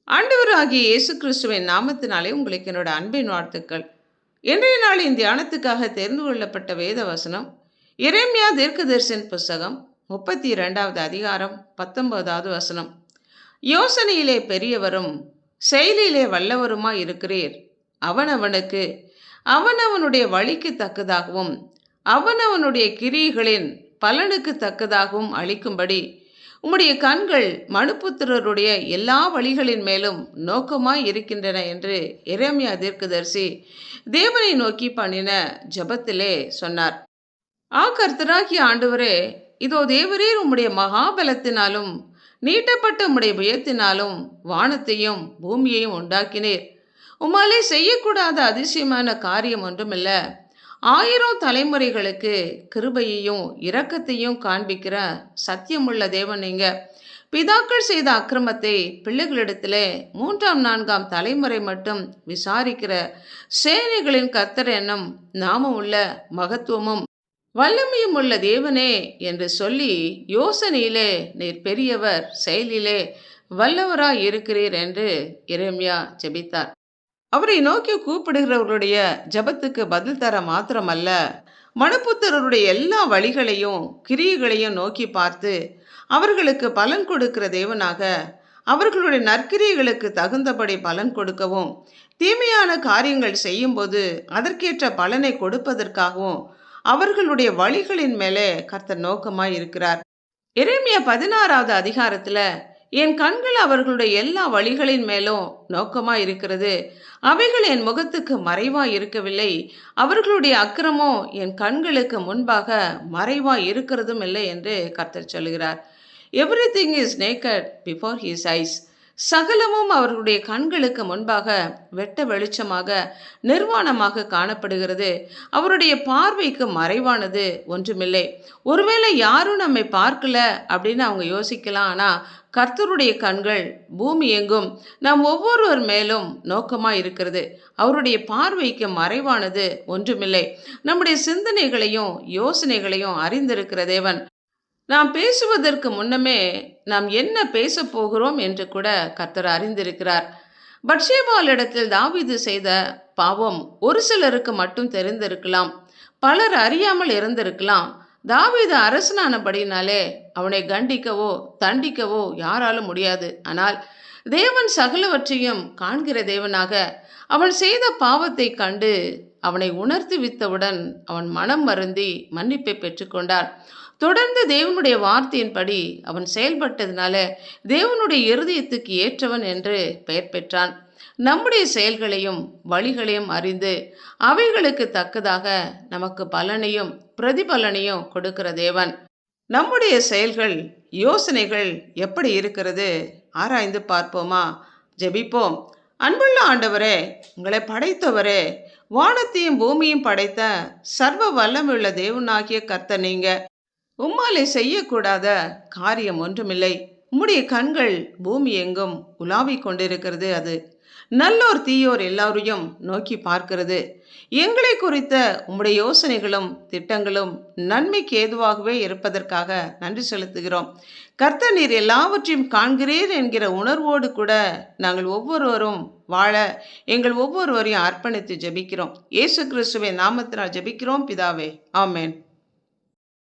ஆண்டவராகிய இயேசு கிறிஸ்துவின் நாமத்தினாலே உங்களுக்கு என்னோட அன்பின் வாழ்த்துக்கள். இன்றைய நாளின் தியானத்துக்காக தெரிந்து கொள்ளப்பட்ட வேத வசனம் எரேமியா தீர்க்கதரிசன புஸ்தகம் 32வது அதிகாரம் 19வது வசனம். யோசனையிலே பெரியவரும் செயலிலே வல்லவருமாய் இருக்கிறீர். அவனவனுக்கு அவனவனுடைய வழிக்கு தக்கதாகவும் அவனவனுடைய கிரியைகளின் பலனுக்கு தக்கதாகவும் அளிக்கும்படி உம்முடைய கண்கள் மனுபுத்திரருடைய எல்லா வழிகளின் மேலும் நோக்கமாய் இருக்கின்றன என்று எரேமியா தீர்க்கதரிசி தேவனை நோக்கி பண்ணின ஜெபத்திலே சொன்னார். கர்த்தராகிய ஆண்டவரே, இதோ தேவரீர் உம்முடைய மகாபலத்தினாலும் நீட்டப்பட்ட உம்முடைய புயத்தினாலும் வானத்தையும் பூமியையும் உண்டாக்கினீர். உம்மாலே செய்யக்கூடாத அதிசயமான காரியம் ஒன்றுமில்ல. 1000 தலைமுறைகளுக்கு கிருபையையும் இரக்கத்தையும் காண்பிக்கிற சத்தியமுள்ள தேவன் நீங்க. பிதாக்கள் செய்த அக்கிரமத்தை பிள்ளைகளிடத்திலே 3ஆம் 4ஆம் தலைமுறை மட்டும் விசாரிக்கிற சேனைகளின் கர்த்தர் என்னும் நாமம் உள்ள மகத்துவமும் வல்லமையும் உள்ள தேவனே என்று சொல்லி யோசனையிலே நீர் பெரியவர், செயலிலே வல்லவராய் இருக்கிறீர் என்று எரேமியா ஜெபித்தார். அவரை நோக்கி கூப்பிடுகிறவர்களுடைய ஜெபத்துக்கு பதில் தர மாத்திரமல்ல, மனுபுத்திரருடைய எல்லா வழிகளையும் கிரியைகளையும் நோக்கி பார்த்து அவர்களுக்கு பலன் கொடுக்கிற தேவனாக, அவர்களுடைய நற்கிரியைகளுக்கு தகுந்தபடி பலன் கொடுக்கவும், தீமையான காரியங்கள் செய்யும்போது அதற்கேற்ற பலனை கொடுப்பதற்காகவும் அவர்களுடைய வழிகளின் மேலே கர்த்தர் நோக்கமாய் இருக்கிறார். எரேமியா 16வது அதிகாரத்துல என் கண்கள் அவர்களுடைய எல்லா வழிகளின் மேலும் நோக்கமாய் இருக்கிறது. அவைகள் என் முகத்துக்கு மறைவாய் இருக்கவில்லை. அவர்களுடைய அக்கிரமம் என் கண்களுக்கு முன்பாக மறைவாய் இருக்கிறதும் இல்லை என்று கர்த்தர் சொல்கிறார். Everything is naked before his eyes. சகலமும் அவர்களுடைய கண்களுக்கு முன்பாக வெட்ட வெளிச்சமாக நிர்வாணமாக காணப்படுகிறது. அவருடைய பார்வைக்கு மறைவானது ஒன்றுமில்லை. ஒருவேளை யாரும் நம்மை பார்க்கல அப்படின்னு அவங்க யோசிக்கலாம். ஆனால் கர்த்தருடைய கண்கள் பூமி எங்கும் நாம் ஒவ்வொருவர் மேலும் நோக்கமாக இருக்கிறது. அவருடைய பார்வைக்கு மறைவானது ஒன்றுமில்லை. நம்முடைய சிந்தனைகளையும் யோசனைகளையும் அறிந்திருக்கிற தேவன். நாம் பேசுவதற்கு முன்னமே நாம் என்ன பேச போகிறோம் என்று கூட கர்த்தர் அறிந்திருக்கிறார். பத்ஷேபாளிடத்தில் தாவீது செய்த பாவம் ஒரு சிலருக்கு மட்டும் தெரிந்திருக்கலாம், பலர் அறியாமல் இருந்திருக்கலாம். தாவீது அரசனானபடினாலே அவனை கண்டிக்கவோ தண்டிக்கவோ யாராலும் முடியாது. ஆனால் தேவன் சகலவற்றையும் காண்கிற தேவனாக அவன் செய்த பாவத்தை கண்டு அவனை உணர்த்தி வித்தவுடன் அவன் மனம் வருந்தி மன்னிப்பை பெற்றுக்கொண்டான். தொடர்ந்து தேவனுடைய வார்த்தையின்படி அவன் செயல்பட்டதுனால தேவனுடைய இருதயத்துக்கு ஏற்றவன் என்று பெயர் பெற்றான். நம்முடைய செயல்களையும் வழிகளையும் அறிந்து அவைகளுக்கு தக்கதாக நமக்கு பலனையும் பிரதிபலனையும் கொடுக்கிற தேவன். நம்முடைய செயல்கள் யோசனைகள் எப்படி இருக்கிறது ஆராய்ந்து பார்ப்போமா? ஜெபிப்போம். அன்புள்ள ஆண்டவரே, உங்களை படைத்தவரே, வானத்தையும் பூமியும் படைத்த சர்வ வல்லமையுள்ள தேவனாகிய கர்த்தர் நீங்க. உம்மாலே செய்யக்கூடாத காரியம் ஒன்றுமில்லை. உம்முடைய கண்கள் பூமி எங்கும் உலாவிக் கொண்டிருக்கிறது. அது நல்லோர் தீயோர் எல்லாரையும் நோக்கி பார்க்கிறது. எங்களை குறித்த உம்முடைய யோசனைகளும் திட்டங்களும் நன்மைக்கு ஏதுவாகவே இருப்பதற்காக நன்றி செலுத்துகிறோம். கர்த்தர் நீர் எல்லாவற்றையும் காண்கிறீர் என்கிற உணர்வோடு கூட நாங்கள் ஒவ்வொருவரும் வாழ எங்கள் ஒவ்வொருவரையும் அர்ப்பணித்து ஜெபிக்கிறோம். இயேசு கிறிஸ்துவின் நாமத்தினால் ஜெபிக்கிறோம் பிதாவே, ஆமென்.